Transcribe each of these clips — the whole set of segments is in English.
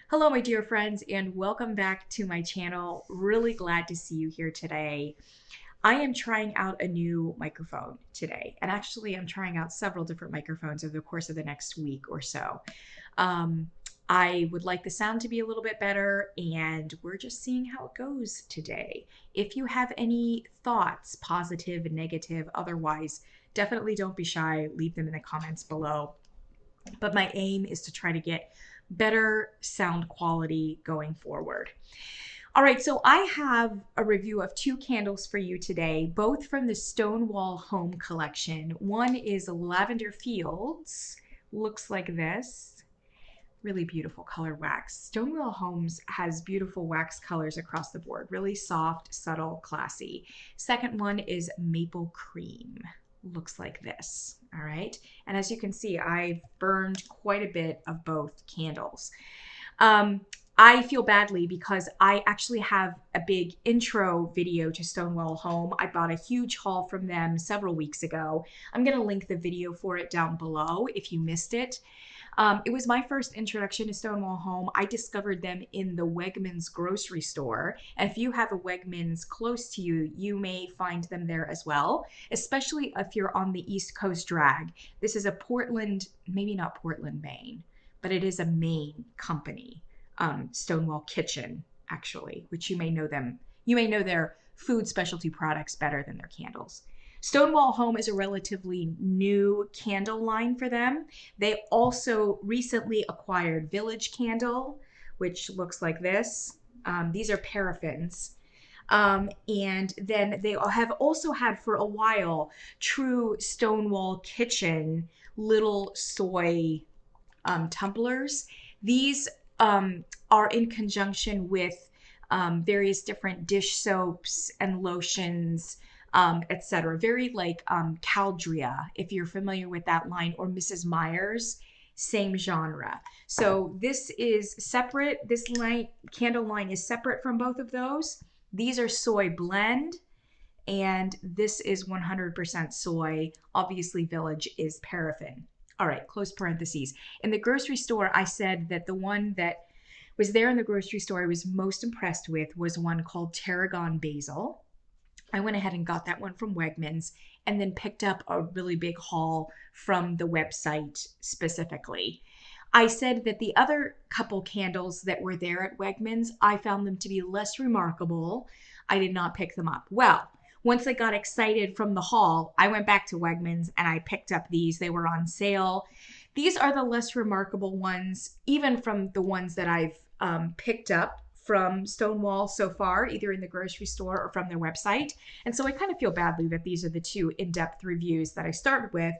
Hello, my dear friends, and welcome back to my channel. Really glad to see you here today. I am trying out a new microphone today, and actually I'm trying out several different microphones over the course of the next week or so. Um, I would like the sound to be a little bit better, and we're just seeing how it goes today. If you have any thoughts, positive and negative, otherwise, definitely don't be shy. Leave them in the comments below. But my aim is to try to get better sound quality going forward. All right, so I have a review of two candles for you today, both from the Stonewall Home Collection. One is Lavender Fields, looks like this. Really beautiful colored wax. Stonewall Homes has beautiful wax colors across the board, really soft, subtle, classy. Second one is Maple Cream. Looks like this, all right? And as you can see, I've burned quite a bit of both candles. I feel badly because I actually have a big intro video to Stonewall Home. I bought a huge haul from them several weeks ago. I'm gonna link the video for it down below if you missed it. It was my first introduction to Stonewall Home. I discovered them in the Wegmans grocery store. And if you have a Wegmans close to you, you may find them there as well, especially if you're on the East Coast drag. This is a Portland, maybe not Portland, Maine, but it is a Maine company, Stonewall Kitchen, actually, which you may know them. You may know their food specialty products better than their candles. Stonewall Home is a relatively new candle line for them. They also recently acquired Village Candle, which looks like this. These are paraffins. And then they have also had for a while true Stonewall Kitchen little soy tumblers. These are in conjunction with various different dish soaps and lotions, etc. Very like Caldria, if you're familiar with that line, or Mrs. Meyer's, same genre. So this is separate. This candle line is separate from both of those. These are soy blend, and this is 100% soy. Obviously, Village is paraffin. All right, close parentheses. In the grocery store, I said that the one that was there in the grocery store I was most impressed with was one called Tarragon Basil. I went ahead and got that one from Wegmans and then picked up a really big haul from the website specifically. I said that the other couple candles that were there at Wegmans, I found them to be less remarkable. I did not pick them up. Well, once I got excited from the haul, I went back to Wegmans and I picked up these. They were on sale. These are the less remarkable ones, even from the ones that I've picked up from Stonewall so far, either in the grocery store or from their website. And so I kind of feel badly that these are the two in-depth reviews that I started with.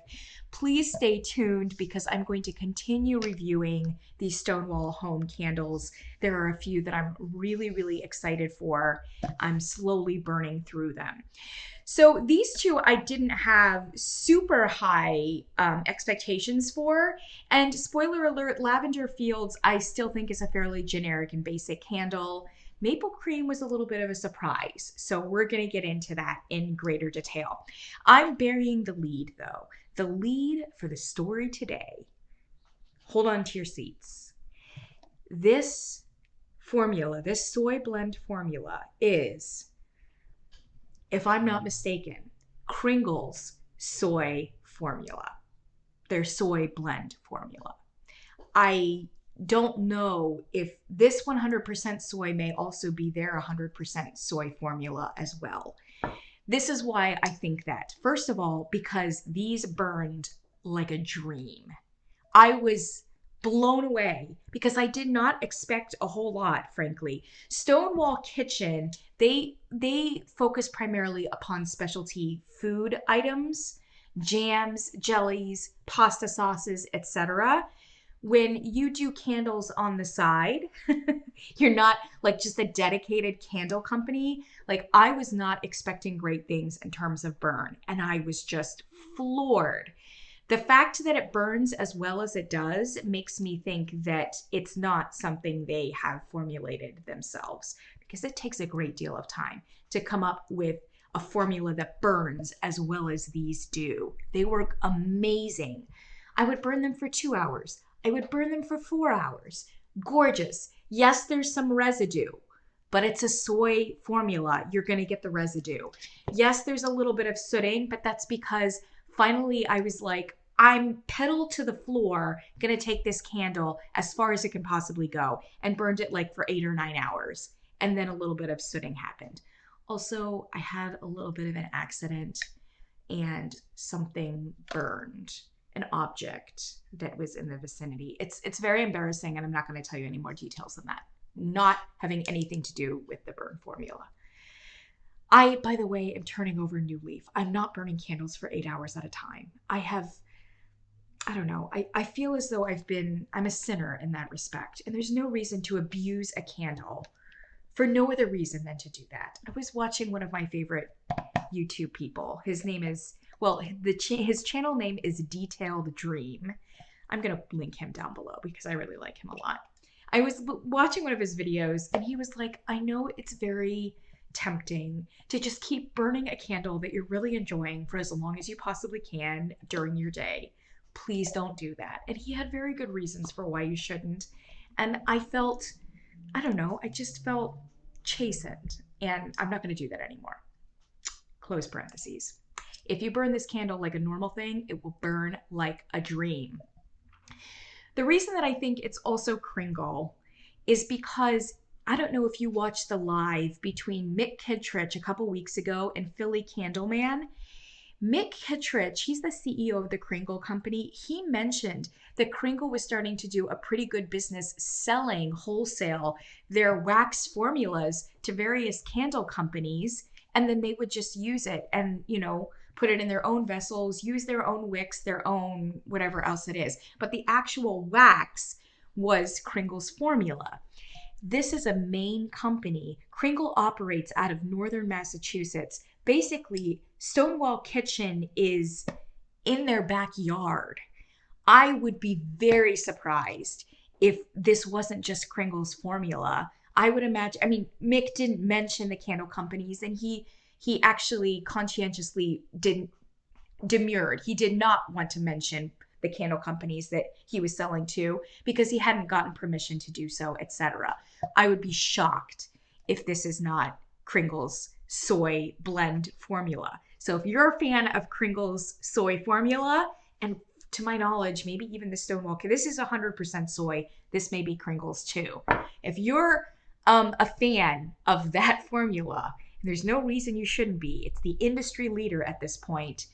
Please stay tuned because I'm going to continue reviewing these Stonewall Home candles. There are a few that I'm really, really excited for. I'm slowly burning through them. So these two I didn't have super high expectations for. And spoiler alert, Lavender Fields I still think is a fairly generic and basic candle. Maple Cream was a little bit of a surprise. So we're going to get into that in greater detail. I'm burying the lead though. The lead for the story today. Hold on to your seats. This formula, this soy blend formula is, if I'm not mistaken, Kringle's soy formula, their soy blend formula. I don't know if this 100% soy may also be their 100% soy formula as well. This is why I think that. First of all, because these burned like a dream. I was blown away because I did not expect a whole lot, frankly. Stonewall Kitchen, they focus primarily upon specialty food items, jams, jellies, pasta sauces, etc. When you do candles on the side, you're not like just a dedicated candle company. Like, I was not expecting great things in terms of burn, and I was just floored. The fact that it burns as well as it does makes me think that it's not something they have formulated themselves, because it takes a great deal of time to come up with a formula that burns as well as these do. They work amazing. I would burn them for 2 hours. I would burn them for 4 hours. Gorgeous. Yes, there's some residue, but it's a soy formula. You're going to get the residue. Yes, there's a little bit of sooting, but that's because finally I was like, I'm pedal to the floor, going to take this candle as far as it can possibly go, and burned it like for 8 or 9 hours. And then a little bit of sooting happened. Also, I had a little bit of an accident and something burned, an object that was in the vicinity. It's very embarrassing, and I'm not going to tell you any more details than that. Not having anything to do with the burn formula. I, by the way, am turning over a new leaf. I'm not burning candles for 8 hours at a time. I don't know. I feel as though I'm a sinner in that respect. And there's no reason to abuse a candle for no other reason than to do that. I was watching one of my favorite YouTube people. His name is, well, his channel name is Detailed Dream. I'm going to link him down below because I really like him a lot. I was watching one of his videos and he was like, I know it's very tempting to just keep burning a candle that you're really enjoying for as long as you possibly can during your day. Please don't do that. And he had very good reasons for why you shouldn't. And I felt, I don't know, I just felt chastened. And I'm not going to do that anymore. Close parentheses. If you burn this candle like a normal thing, it will burn like a dream. The reason that I think it's also Kringle is because I don't know if you watched the live between Mick Kittredge a couple weeks ago and Philly Candleman. Mick Kittredge, he's the CEO of the Kringle company. He mentioned that Kringle was starting to do a pretty good business selling wholesale their wax formulas to various candle companies, and then they would just use it and, you know, put it in their own vessels, use their own wicks, their own whatever else it is. But the actual wax was Kringle's formula. This is a Maine company. Kringle operates out of northern Massachusetts. Basically, Stonewall Kitchen is in their backyard. I would be very surprised if this wasn't just Kringle's formula. I would imagine, I mean, Mick didn't mention the candle companies, and he actually conscientiously demurred. He did not want to mention the candle companies that he was selling to because he hadn't gotten permission to do so, etc. I would be shocked if this is not Kringle's soy blend formula. So if you're a fan of Kringle's soy formula, and to my knowledge, maybe even the Stonewall, this is 100% soy. This may be Kringle's too. If you're a fan of that formula, and there's no reason you shouldn't be, it's the industry leader at this point,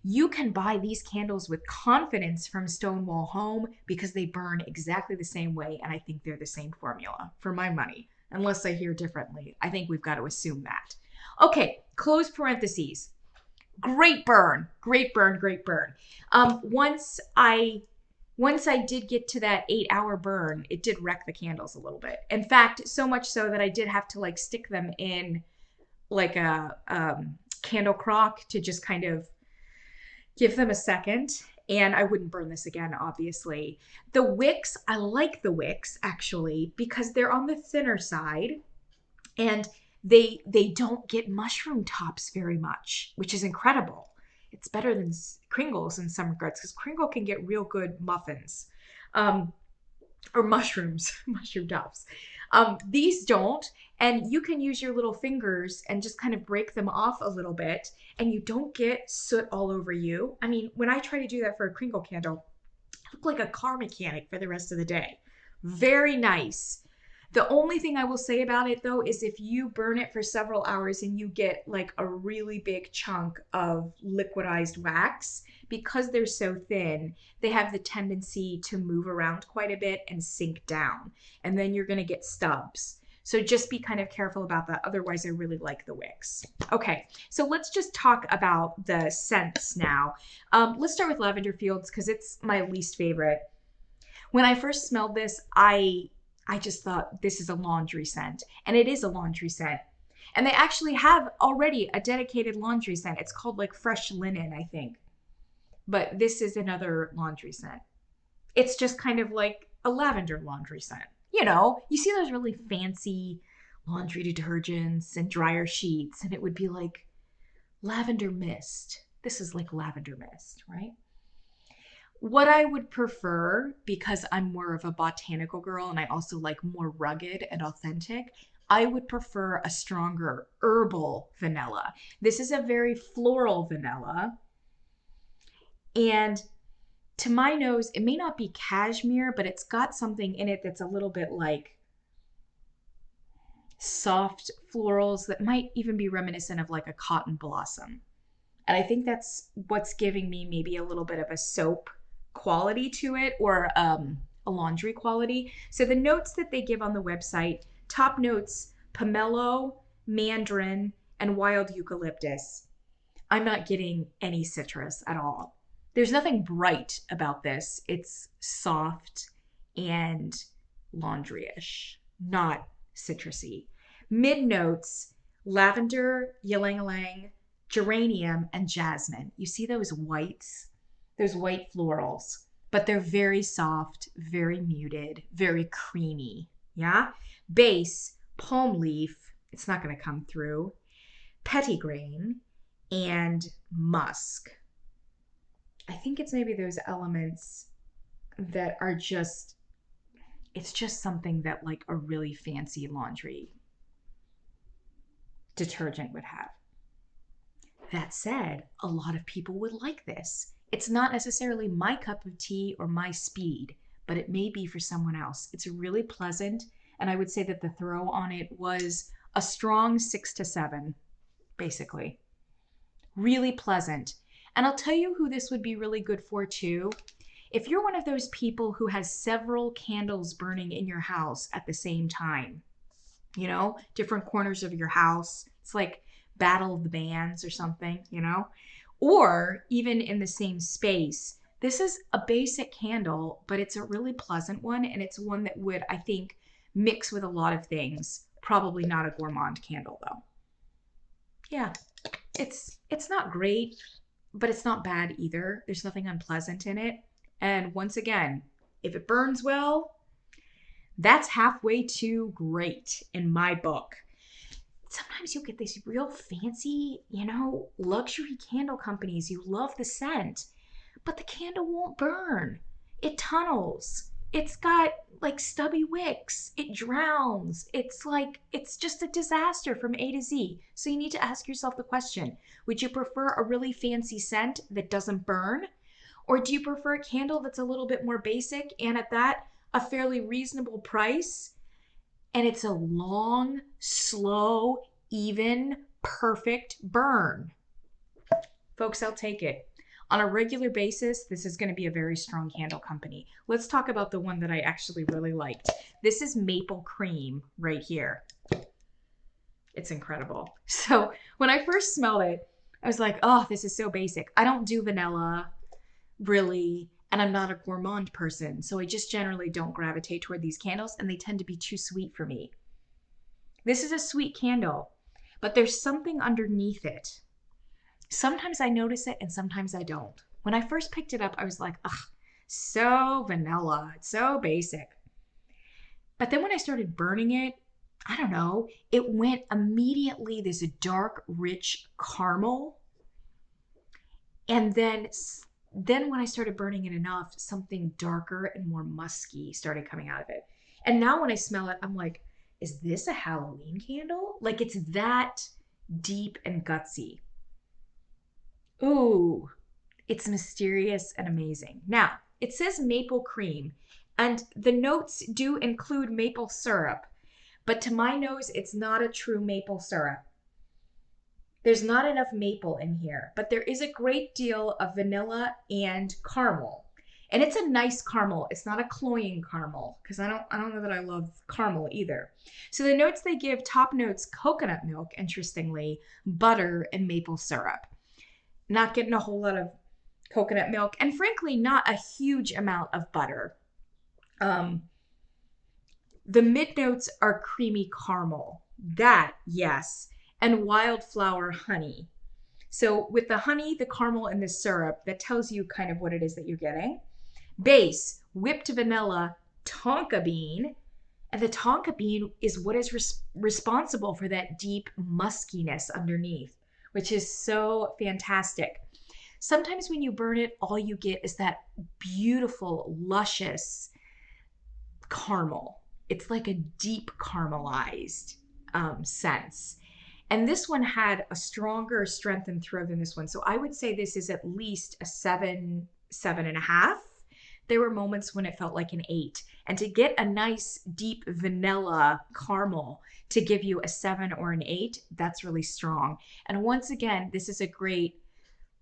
you can buy these candles with confidence from Stonewall Home because they burn exactly the same way, and I think they're the same formula for my money. Unless I hear differently, I think we've got to assume that. Okay, close parentheses. Great burn, great burn, great burn. Once I did get to that 8-hour burn, it did wreck the candles a little bit. In fact, so much so that I did have to like stick them in like a candle crock to just kind of give them a second. And I wouldn't burn this again, obviously. The wicks, I like the wicks actually because they're on the thinner side and they don't get mushroom tops very much, which is incredible. It's better than Kringle's in some regards because Kringle can get real good muffins or mushrooms, mushroom tops. These don't, and you can use your little fingers and just kind of break them off a little bit and you don't get soot all over you. I mean, when I try to do that for a Kringle candle, I look like a car mechanic for the rest of the day. Very nice. The only thing I will say about it though is if you burn it for several hours and you get like a really big chunk of liquidized wax, because they're so thin, they have the tendency to move around quite a bit and sink down. And then you're going to get stubs. So just be kind of careful about that. Otherwise, I really like the wicks. Okay, so let's just talk about the scents now. Let's start with Lavender Fields because it's my least favorite. When I first smelled this, I just thought this is a laundry scent, and it is a laundry scent. And they actually have already a dedicated laundry scent. It's called like Fresh Linen, I think. But this is another laundry scent. It's just kind of like a lavender laundry scent. You know, you see those really fancy laundry detergents and dryer sheets, and it would be like lavender mist. This is like lavender mist, right? What I would prefer, because I'm more of a botanical girl and I also like more rugged and authentic, I would prefer a stronger herbal vanilla. This is a very floral vanilla. And to my nose, it may not be cashmere, but it's got something in it that's a little bit like soft florals that might even be reminiscent of like a cotton blossom. And I think that's what's giving me maybe a little bit of a soap quality to it, or a laundry quality. So the notes that they give on the website, top notes, pomelo, mandarin, and wild eucalyptus. I'm not getting any citrus at all. There's nothing bright about this. It's soft and laundry-ish, not citrusy. Mid notes, lavender, ylang-ylang, geranium, and jasmine. You see those whites, those white florals, but they're very soft, very muted, very creamy. Yeah. Base, palm leaf. It's not going to come through. Petitgrain and musk. I think it's maybe those elements that are just, it's just something that like a really fancy laundry detergent would have. That said, a lot of people would like this. It's not necessarily my cup of tea or my speed, but it may be for someone else. It's really pleasant, and I would say that the throw on it was a strong 6 to 7, basically. Really pleasant. And I'll tell you who this would be really good for too. If you're one of those people who has several candles burning in your house at the same time, you know, different corners of your house. It's like Battle of the Bands or something, you know, or even in the same space. This is a basic candle, but it's a really pleasant one. And it's one that would, I think, mix with a lot of things. Probably not a gourmand candle though. Yeah, it's not great, but it's not bad either. There's nothing unpleasant in it. And once again, if it burns well, that's halfway to great in my book. Sometimes you'll get these real fancy, you know, luxury candle companies. You love the scent, but the candle won't burn. It tunnels. It's got like stubby wicks. It drowns. It's like, it's just a disaster from A to Z. So you need to ask yourself the question, would you prefer a really fancy scent that doesn't burn? Or do you prefer a candle that's a little bit more basic and at that, a fairly reasonable price, and it's a long, slow, even, perfect burn? Folks, I'll take it. On a regular basis, this is going to be a very strong candle company. Let's talk about the one that I actually really liked. This is Maple Cream right here. It's incredible. So when I first smelled it, I was like, oh, this is so basic. I don't do vanilla, really. And I'm not a gourmand person, so I just generally don't gravitate toward these candles, and they tend to be too sweet for me. This is a sweet candle, but there's something underneath it. Sometimes I notice it and sometimes I don't. When I first picked it up, I was like, ugh, so vanilla, it's so basic. But then when I started burning it, I don't know, it went immediately this dark, rich caramel, and then when I started burning it enough, something darker and more musky started coming out of it. And now when I smell it, I'm like, is this a Halloween candle? Like, it's that deep and gutsy. Ooh, it's mysterious and amazing. Now, it says maple cream, and the notes do include maple syrup, but to my nose, it's not a true maple syrup. There's not enough maple in here, but there is a great deal of vanilla and caramel. And it's a nice caramel. It's not a cloying caramel, because I don't know that I love caramel either. So the notes they give, top notes, coconut milk, interestingly, butter, and maple syrup. Not getting a whole lot of coconut milk, and frankly, not a huge amount of butter. The mid notes are creamy caramel. That, yes. And wildflower honey. So with the honey, the caramel, and the syrup, that tells you kind of what it is that you're getting. Base, whipped vanilla, tonka bean. And the tonka bean is what is responsible for that deep muskiness underneath, which is so fantastic. Sometimes when you burn it, all you get is that beautiful, luscious caramel. It's like a deep caramelized sense. And this one had a stronger strength and throw than this one. So I would say this is at least a 7.5. There were moments when it felt like an 8. And to get a nice deep vanilla caramel to give you a 7 or an 8, that's really strong. And once again, this is a great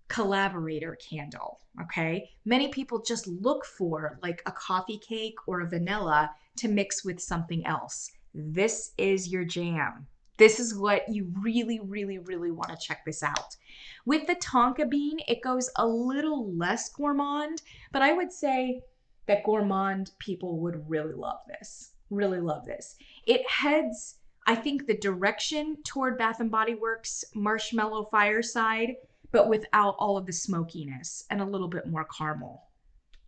collaborator candle, okay? Many people just look for like a coffee cake or a vanilla to mix with something else. This is your jam. This is what you really, really, really want to check this out. With the tonka bean, it goes a little less gourmand, but I would say that gourmand people would really love this. Really love this. It heads, I think, the direction toward Bath & Body Works Marshmallow Fireside, but without all of the smokiness and a little bit more caramel.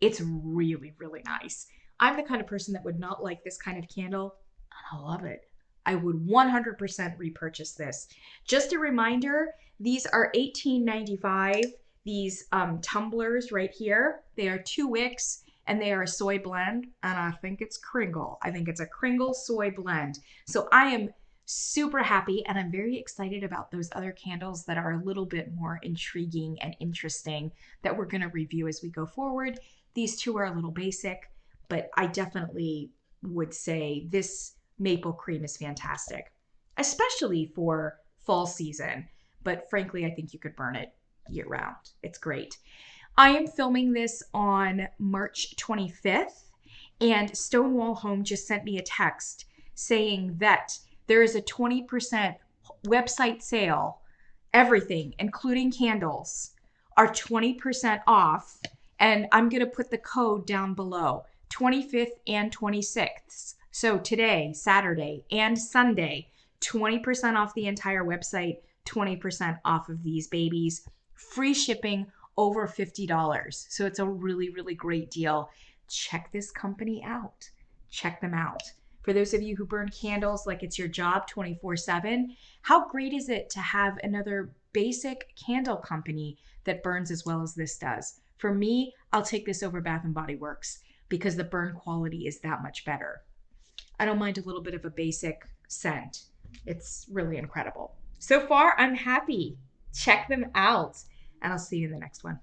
It's really, really nice. I'm the kind of person that would not like this kind of candle, and I love it. I would 100% repurchase this. Just a reminder, these are $18.95. These tumblers right here, they are 2 wicks and they are a soy blend, and I think it's Kringle. I think it's a Kringle soy blend. So I am super happy, and I'm very excited about those other candles that are a little bit more intriguing and interesting that we're going to review as we go forward. These two are a little basic, but I definitely would say this maple cream is fantastic, especially for fall season. But frankly, I think you could burn it year round. It's great. I am filming this on March 25th, and Stonewall Home just sent me a text saying that there is a 20% website sale. Everything, including candles, are 20% off. And I'm going to put the code down below, 25th and 26th. So today, Saturday, and Sunday, 20% off the entire website, 20% off of these babies, free shipping over $50. So it's a really, really great deal. Check this company out. Check them out. For those of you who burn candles like it's your job 24/7, how great is it to have another basic candle company that burns as well as this does? For me, I'll take this over Bath & Body Works because the burn quality is that much better. I don't mind a little bit of a basic scent. It's really incredible. So far, I'm happy. Check them out, and I'll see you in the next one.